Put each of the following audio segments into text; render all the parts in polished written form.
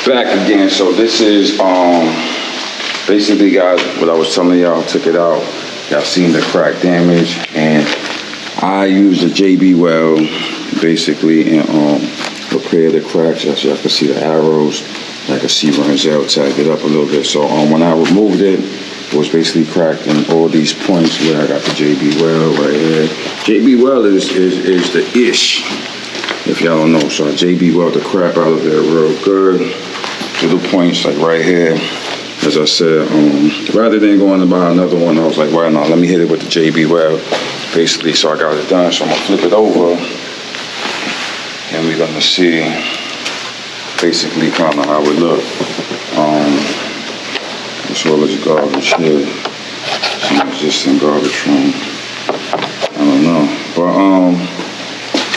Back again. So this is basically, guys, what I was telling y'all. Took it out. Y'all seen the crack damage, and I used a JB Weld basically and repair the cracks. As y'all can see the arrows. I can see Renzel tagged it up a little bit. So when I removed it, it was basically cracked in all these points where I got the JB Weld right here. JB Weld is the ish, if y'all don't know. So I JB Weld the crap out of it real good. Little points like right here. As I said, rather than going to buy another one, I was like, why not? Let me hit it with the JB Weld, basically. So I got it done. So I'm gonna flip it over, and we're gonna see basically kind of how it look. As well as garbage here, some existing garbage from, I don't know, but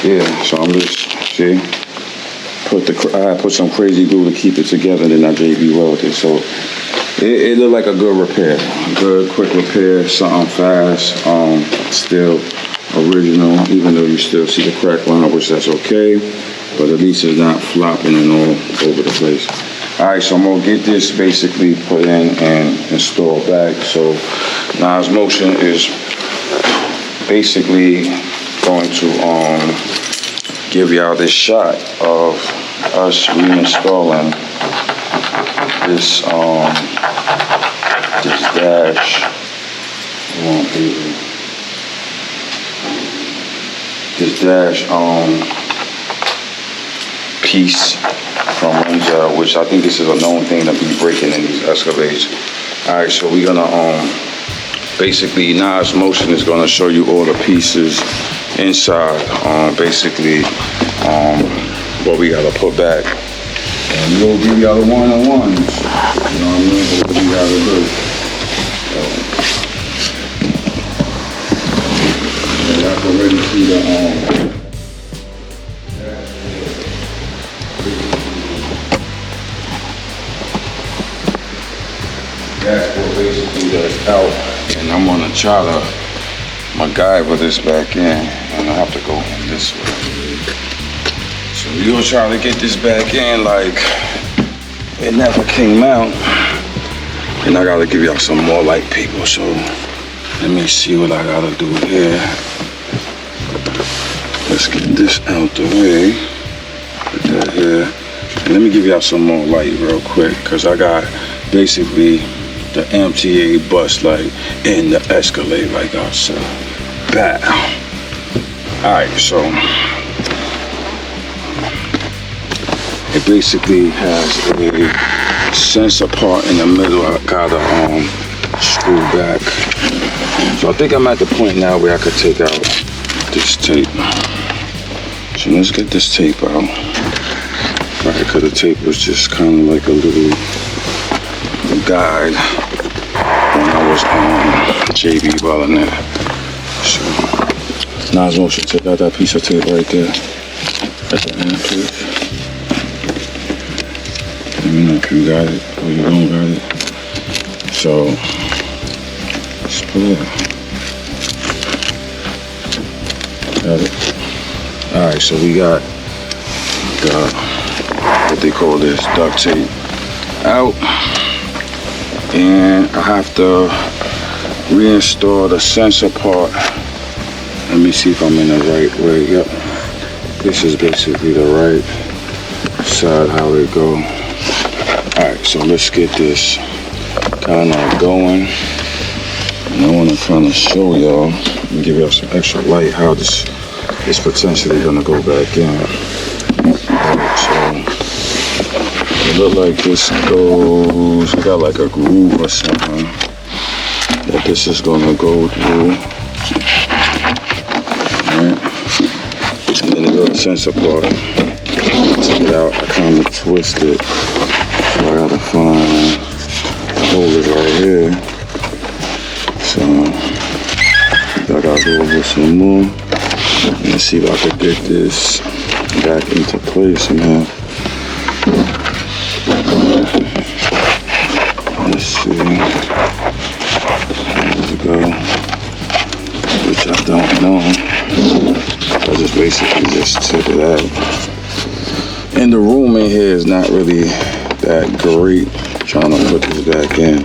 yeah. So I'm just see. I put some crazy glue to keep it together, and then I JB welded it. So it looked like a good repair, good quick repair, something fast, still original, even though you still see the crack line, which that's okay, but at least it's not flopping and all over the place. All right, so I'm gonna get this basically put in and installed back. So Nas Motion is basically going to give y'all this shot of us reinstalling this dash. This dash piece from Renzel, which I think this is a known thing to be breaking in these Escalades. All right, so we're gonna basically Nas Motion is gonna show you all the pieces inside, basically what we gotta put back, and we'll give y'all the one-on-ones. You know what I mean? What we gotta do. So, y'all can already see the dashboard basically that's out, and I'm gonna try to MacGyver this back in, and I have to go in this way. So we're gonna try to get this back in like it never came out. And I gotta give y'all some more light, people. So let me see what I gotta do here. Let's get this out the way. Put that here. And let me give y'all some more light real quick, because I got basically the MTA bus light in the Escalade, like I said. Bam. Alright, so it basically has a sensor part in the middle. I gotta screw back. So I think I'm at the point now where I could take out this tape. So let's get this tape out. Right, because the tape was just kind of like a little guide when I was JB welding it. So Nas Motion, take out that piece of tape right there. That's the end piece. Let me know if you got it or you don't got it. So let's put it out. Got it. Alright, so we got the what they call this duct tape out, and I have to reinstall the sensor part. Let me see if I'm in the right way. Yep, this is basically the right side how it go. Alright, so let's get this kind of going, and I want to kind of show y'all and give y'all some extra light how this is potentially gonna go back in. Alright, so it look like this goes, it got like a groove or something that this is gonna go through. Alright. And then the little sensor part, take it out, I kind of twist it. So I gotta find the holders right here. So I gotta go over some more. Let's see if I can get this back into place somehow. Let's see. There we go. Which I don't know. I just basically just took it out. And the room in here is not really that great trying to put this back in.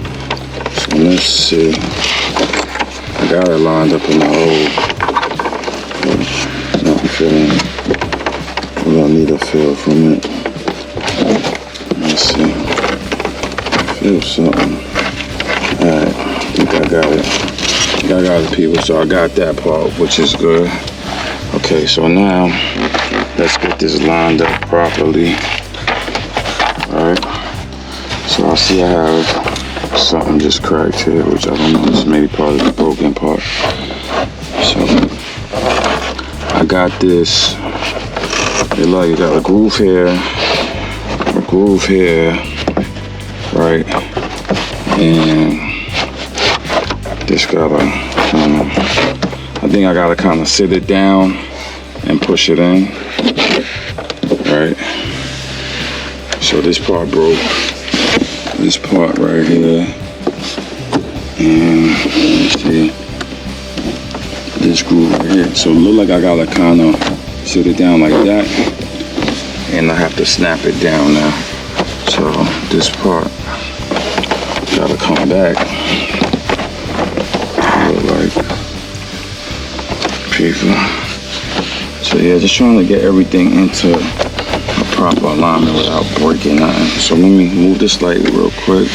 So let's see. I got it lined up in the hole. Not feeling. We don't need a feel from it. Let's see. Feel something. Alright, I think I got it. I got it, people. So I got that part, which is good. Okay, so now let's get this lined up properly. Alright. So I see I have something just cracked here, which I don't know. This may be part of the broken part. So I got this. It like you got a groove here, right? And this gotta, I think I gotta kind of sit it down and push it in, right? So this part broke, this part right here, and let's see, this groove right here. So it look like I gotta kind of sit it down like that, and I have to snap it down now. So this part gotta come back. Look like people. So yeah, just trying to get everything into a proper alignment without breaking nothing. So let me move this light real quick.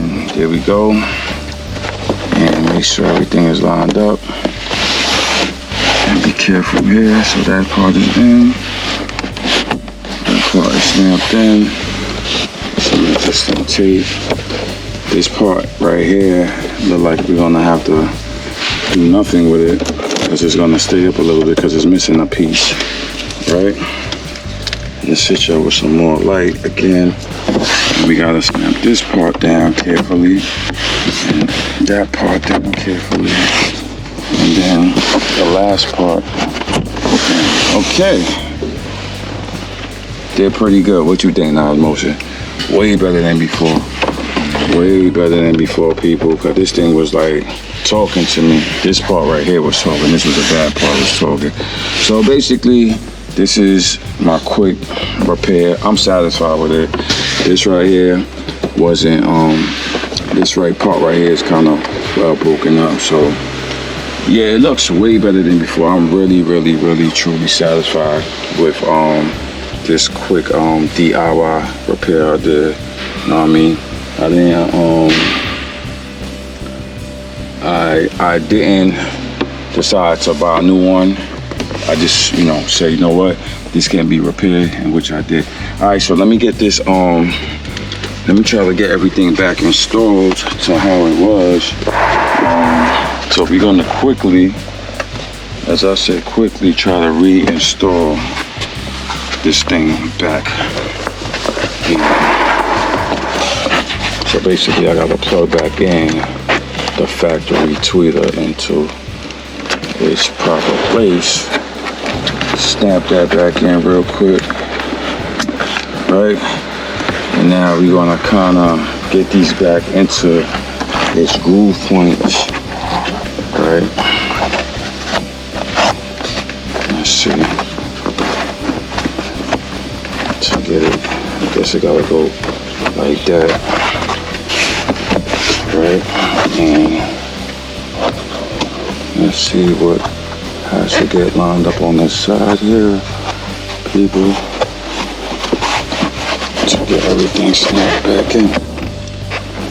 And there we go. And make sure everything is lined up. And be careful here. So that part is in. That part is snapped in. Some interesting tape. This part right here look like we're gonna have to do nothing with it because it's gonna stay up a little bit because it's missing a piece, right? Let's hit you with some more light again. And we gotta snap this part down carefully and that part down carefully, and then the last part. Okay, they're pretty good. What you think now, Motion? Way better than before. Way better than before, people, because this thing was like talking to me. This part right here was talking. This was the bad part, was talking. So basically, this is my quick repair. I'm satisfied with it. This right here wasn't, this right part right here is kind of well broken up. So yeah, it looks way better than before. I'm really, really, really, truly satisfied with this quick DIY repair I did. You know what I mean? I didn't decide to buy a new one. I just, say, you know what, this can be repaired, and which I did. All right, so let me get this, let me try to get everything back installed to how it was. So we're gonna quickly, as I said, quickly try to reinstall this thing back here. So basically I gotta plug back in the factory tweeter into its proper place. Snap that back in real quick, right? And now we're gonna kinda get these back into its groove points, right? Let's see. To get it, I guess it gotta go like that. Right, and let's see what has to get lined up on this side here, people, to get everything snapped back in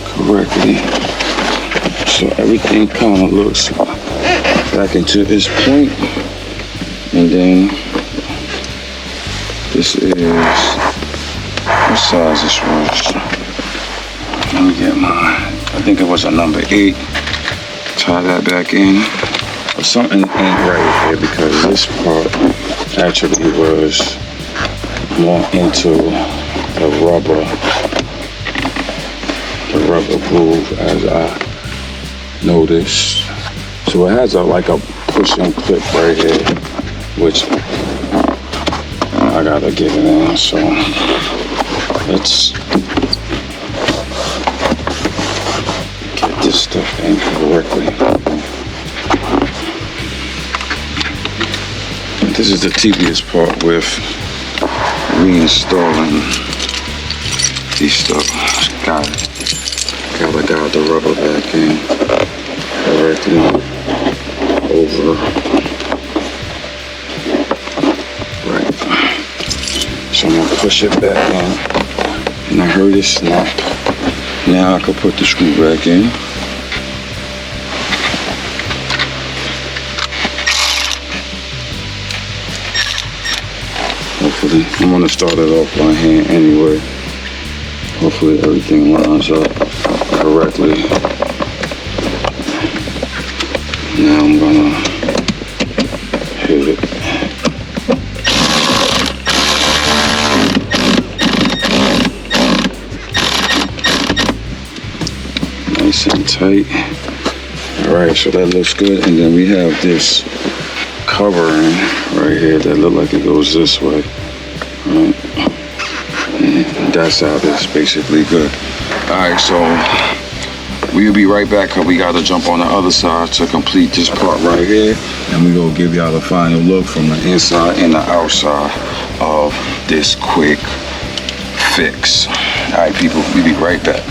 correctly. So everything kind of looks back into its point, and then this is, what size this was? Let me get mine. I think it was a number 8. Tie that back in. But something ain't right here because this part actually was more into the rubber groove, as I noticed. So it has like a pushing clip right here, which I gotta get it in. So let's this stuff in correctly. This is the tedious part with reinstalling He's stuck. Gotta guide the rubber back in directly over. Right. So I'm gonna push it back in. And I heard it snap. Now I can put the screw back in. Hopefully, I'm gonna start it off by hand anyway. Hopefully everything lines up correctly. Now I'm gonna hit it. Nice and tight. Alright, so that looks good. And then we have this covering right here that look like it goes this way. Right. And that's how this basically good. Alright, so we'll be right back because we got to jump on the other side to complete this part right here. And we're going to give y'all the final look from the inside and the outside of this quick fix. Alright people, we'll be right back.